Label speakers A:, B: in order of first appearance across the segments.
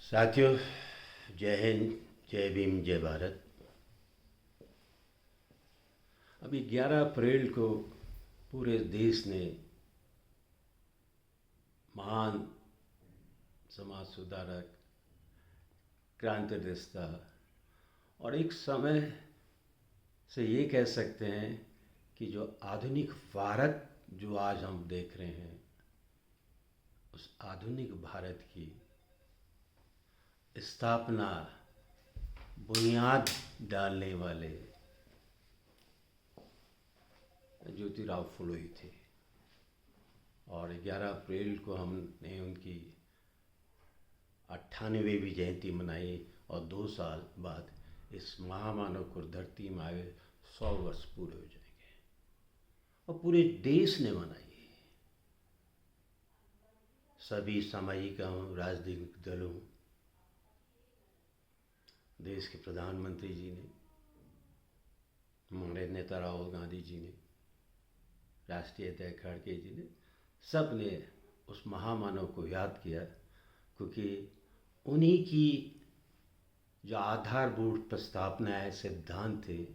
A: साथियों, जय हिंद, जय भीम, जय भारत। अभी 11 अप्रैल को पूरे देश ने महान समाज सुधारक, क्रांतिदृष्टा और एक समय से ये कह सकते हैं कि जो आधुनिक भारत जो आज हम देख रहे हैं, उस आधुनिक भारत की स्थापना, बुनियाद डालने वाले ज्योतिराव फुले ही थे। और 11 अप्रैल को हमने उनकी 98वीं जयंती मनाई और 2 साल बाद इस महामानव को धरती में आए 100 वर्ष पूरे हो जाएंगे और पूरे देश ने मनाई। सभी सामाजिक एवं राजनीतिक दलों, देश के प्रधानमंत्री जी ने, हमारे नेता राहुल गांधी जी ने, राष्ट्रीय अध्यक्ष खड़गे जी ने, सब ने उस महामानव को याद किया, क्योंकि उन्हीं की जो आधारभूत प्रस्तावनाएं, सिद्धांत थे,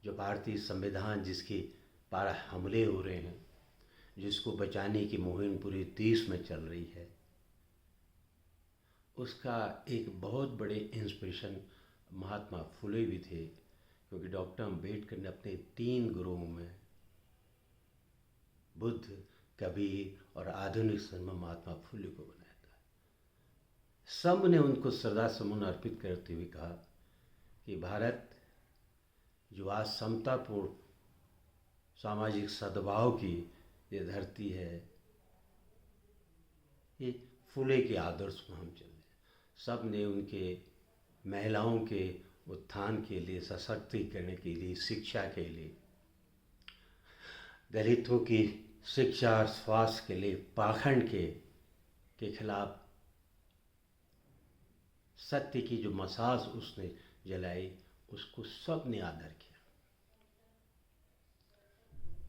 A: जो भारतीय संविधान जिसके पर हमले हो रहे हैं, जिसको बचाने की मुहिम पूरे देश में चल रही है, उसका एक बहुत बड़े इंस्पिरेशन महात्मा फुले भी थे। क्योंकि डॉक्टर अम्बेडकर ने अपने 3 गुरुओं में बुद्ध, कबीर और आधुनिक समय महात्मा फुले को बनाया था। सब ने उनको श्रद्धा सुमन अर्पित करते हुए कहा कि भारत जो आज समतापूर्ण सामाजिक सद्भाव की ये धरती है, ये फुले के आदर्श में हम चल रहे हैं। सब ने उनके महिलाओं के उत्थान के लिए, सशक्तिकरण के लिए, शिक्षा के लिए, दलितों की शिक्षा और स्वास्थ्य के लिए, पाखंड के खिलाफ सत्य की जो मशाल उसने जलाई, उसको सब ने आदर किया।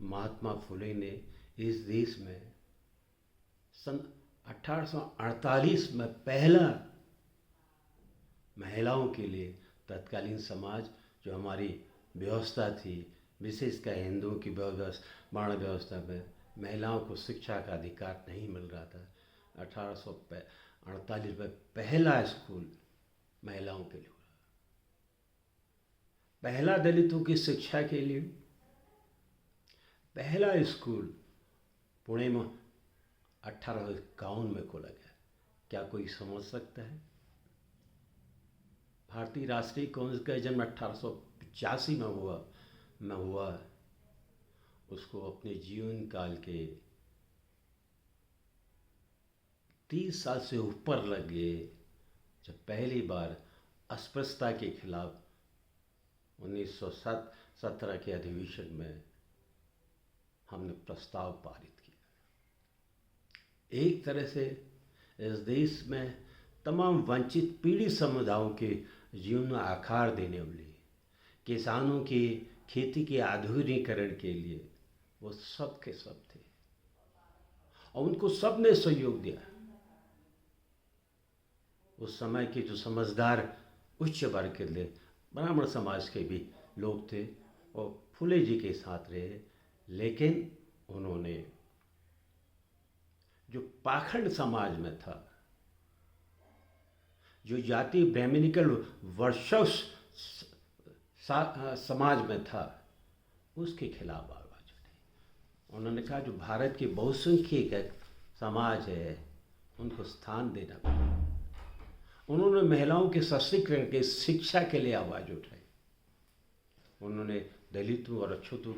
A: महात्मा फुले ने इस देश में सन 1848 में पहला महिलाओं के लिए तत्कालीन समाज, जो हमारी व्यवस्था थी, विशेषकर हिंदुओं की वर्ण व्यवस्था में महिलाओं को शिक्षा का अधिकार नहीं मिल रहा था। 1848 में पहला स्कूल महिलाओं के लिए हुआ, पहला दलितों की शिक्षा के लिए पहला स्कूल पुणे में 1851 में खोला गया। क्या कोई समझ सकता है? भारतीय राष्ट्रीय कांग्रेस का जन्म 1885 में हुआ। उसको अपने जीवन काल के 30 साल से ऊपर लग गए जब पहली बार अस्पृश्यता के खिलाफ 1917 के अधिवेशन में हमने प्रस्ताव पारित किया। एक तरह से इस देश में तमाम वंचित पीड़ित समुदायों के जीवन में आकार देने वाले, किसानों की खेती के आधुनिकीकरण के लिए वो सब के सब थे और उनको सब ने सहयोग दिया। उस समय के जो समझदार उच्च वर्ग के लिए ब्राह्मण समाज के भी लोग थे और फुले जी के साथ रहे, लेकिन उन्होंने जो पाखंड समाज में था, जो जाति ब्राह्मणिकल वर्चस्व समाज में था, उसके खिलाफ आवाज उठाई। उन्होंने कहा जो भारत के बहुसंख्यक समाज है, उनको स्थान देना पड़ेगा। उन्होंने महिलाओं के सशक्तिकरण के, शिक्षा के लिए आवाज़ उठाई। उन्होंने दलितों और अछूतों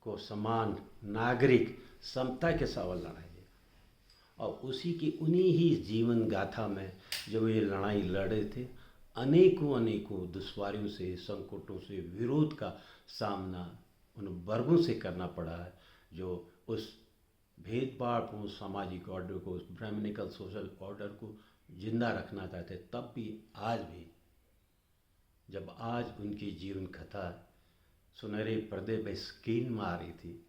A: को समान नागरिक समता के सवाल लड़ाई और उसी की उन्हीं ही जीवन गाथा में जब ये लड़ाई लड़े थे, अनेकों दुश्वारियों से, संकटों से, विरोध का सामना उन वर्गों से करना पड़ा है जो उस भेदभावपूर्ण सामाजिक ऑर्डर को, उस ब्राह्मणिकल सोशल ऑर्डर को जिंदा रखना चाहते। तब भी, आज भी, जब आज उनकी जीवन कथा सुनहरे पर्दे पे स्क्रीन में आ रही थी,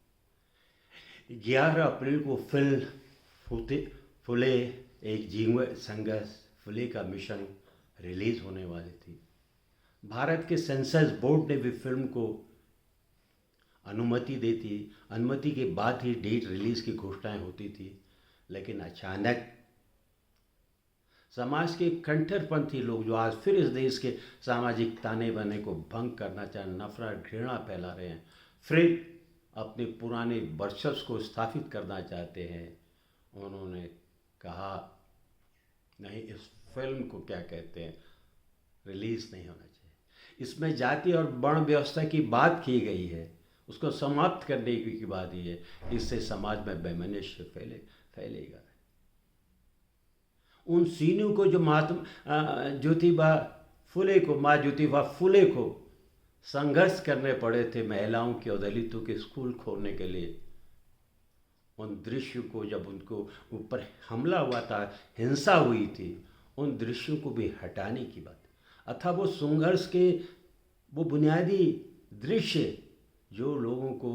A: 11 अप्रैल को फिल्म फूटे फुले एक जीवन संघर्ष फुले का मिशन रिलीज होने वाली थी। भारत के सेंसर बोर्ड ने भी फिल्म को अनुमति के बाद ही डेट रिलीज की घोषणाएं होती थी, लेकिन अचानक समाज के कट्टरपंथी लोग जो आज फिर इस देश के सामाजिक ताने बाने को भंग करना चाहे, नफरत घृणा फैला रहे हैं, फिर अपने पुराने वर्चस्व को स्थापित करना चाहते हैं, उन्होंने कहा नहीं, इस फिल्म को क्या कहते हैं, रिलीज नहीं होना चाहिए। इसमें जाति और वर्ण व्यवस्था की बात की गई है, उसको समाप्त करने की बात ही है। इससे समाज में वैमनस्य फैलेगा। उन सीनों को जो माँ ज्योतिबा फुले को संघर्ष करने पड़े थे महिलाओं के और दलितों के स्कूल खोलने के लिए, उन दृश्यों को जब उनको ऊपर हमला हुआ था, हिंसा हुई थी, उन दृश्यों को भी हटाने की बात, अथवा वो संघर्ष के वो बुनियादी दृश्य जो लोगों को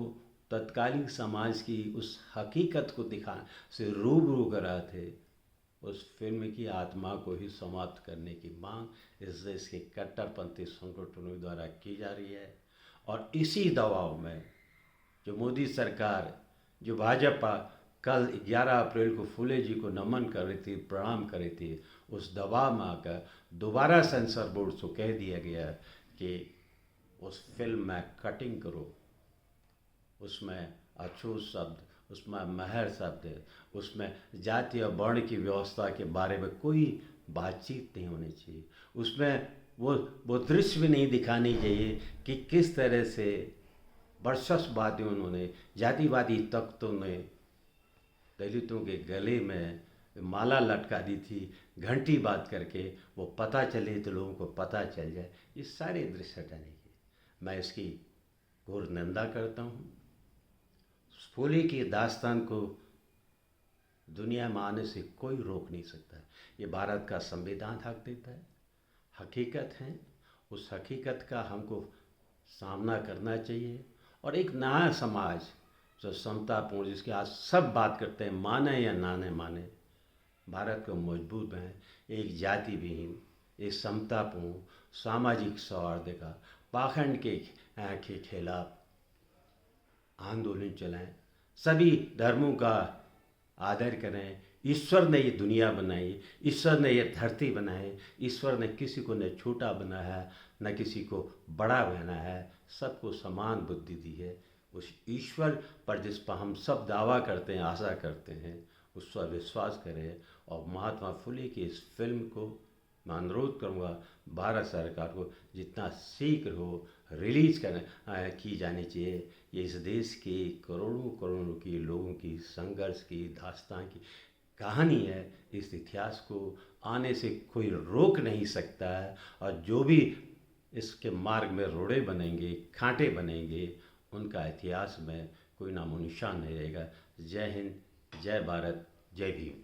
A: तत्कालीन समाज की उस हकीकत को दिखा से रूबरू करा थे, उस फिल्म की आत्मा को ही समाप्त करने की मांग इस देश के कट्टरपंथी संगठनों द्वारा की जा रही है। और इसी दबाव में जो मोदी सरकार, जो भाजपा कल 11 अप्रैल को फुले जी को नमन कर रही थी, प्रणाम कर रही थी, उस दबाव में आकर दोबारा सेंसर बोर्ड से कह दिया गया कि उस फिल्म में कटिंग करो, उसमें अछूत शब्द, उसमें महर शब्द, उसमें जाति और वर्ण की व्यवस्था के बारे में कोई बातचीत नहीं होनी चाहिए, उसमें वो दृश्य भी नहीं दिखानी चाहिए कि किस तरह से वर्चस्ववादियों उन्होंने, जातिवादी तख्तों ने दलितों के गले में माला लटका दी थी, घंटी बात करके वो पता चले तो लोगों को पता चल जाए। ये सारे दृश्य हटाने की मैं इसकी घोर निंदा करता हूँ। फुले की दास्तान को दुनिया में आने से कोई रोक नहीं सकता है। ये भारत का संविधान हक देता है, हकीकत है, उस हकीकत का हमको सामना करना चाहिए। और एक नया समाज जो समतापूर्ण, जिसके आज सब बात करते हैं, माने या ना माने, भारत को मजबूत बनाए, एक जाति विहीन, एक समतापूर्ण सामाजिक सौहार्द का पाखंड के खिलाफ आंदोलन चलाएं, सभी धर्मों का आदर करें। ईश्वर ने ये दुनिया बनाई, ईश्वर ने ये धरती बनाई, ईश्वर ने किसी को न छोटा बनाया है न किसी को बड़ा बनाया है, सबको समान बुद्धि दी है। उस ईश्वर पर जिस पर हम सब दावा करते हैं, आशा करते हैं, उस पर विश्वास करें। और महात्मा फुले की इस फिल्म को मैं अनुरोध करूँगा भारत सरकार को जितना शीघ्र हो रिलीज की जानी चाहिए। ये इस देश के करोड़ों की लोगों की संघर्ष की दास्तान की कहानी है। इस इतिहास को आने से कोई रोक नहीं सकता है, और जो भी इसके मार्ग में रोड़े बनेंगे, कांटे बनेंगे, उनका इतिहास में कोई नामो निशान नहीं रहेगा। जय हिंद, जय भारत, जय भीम।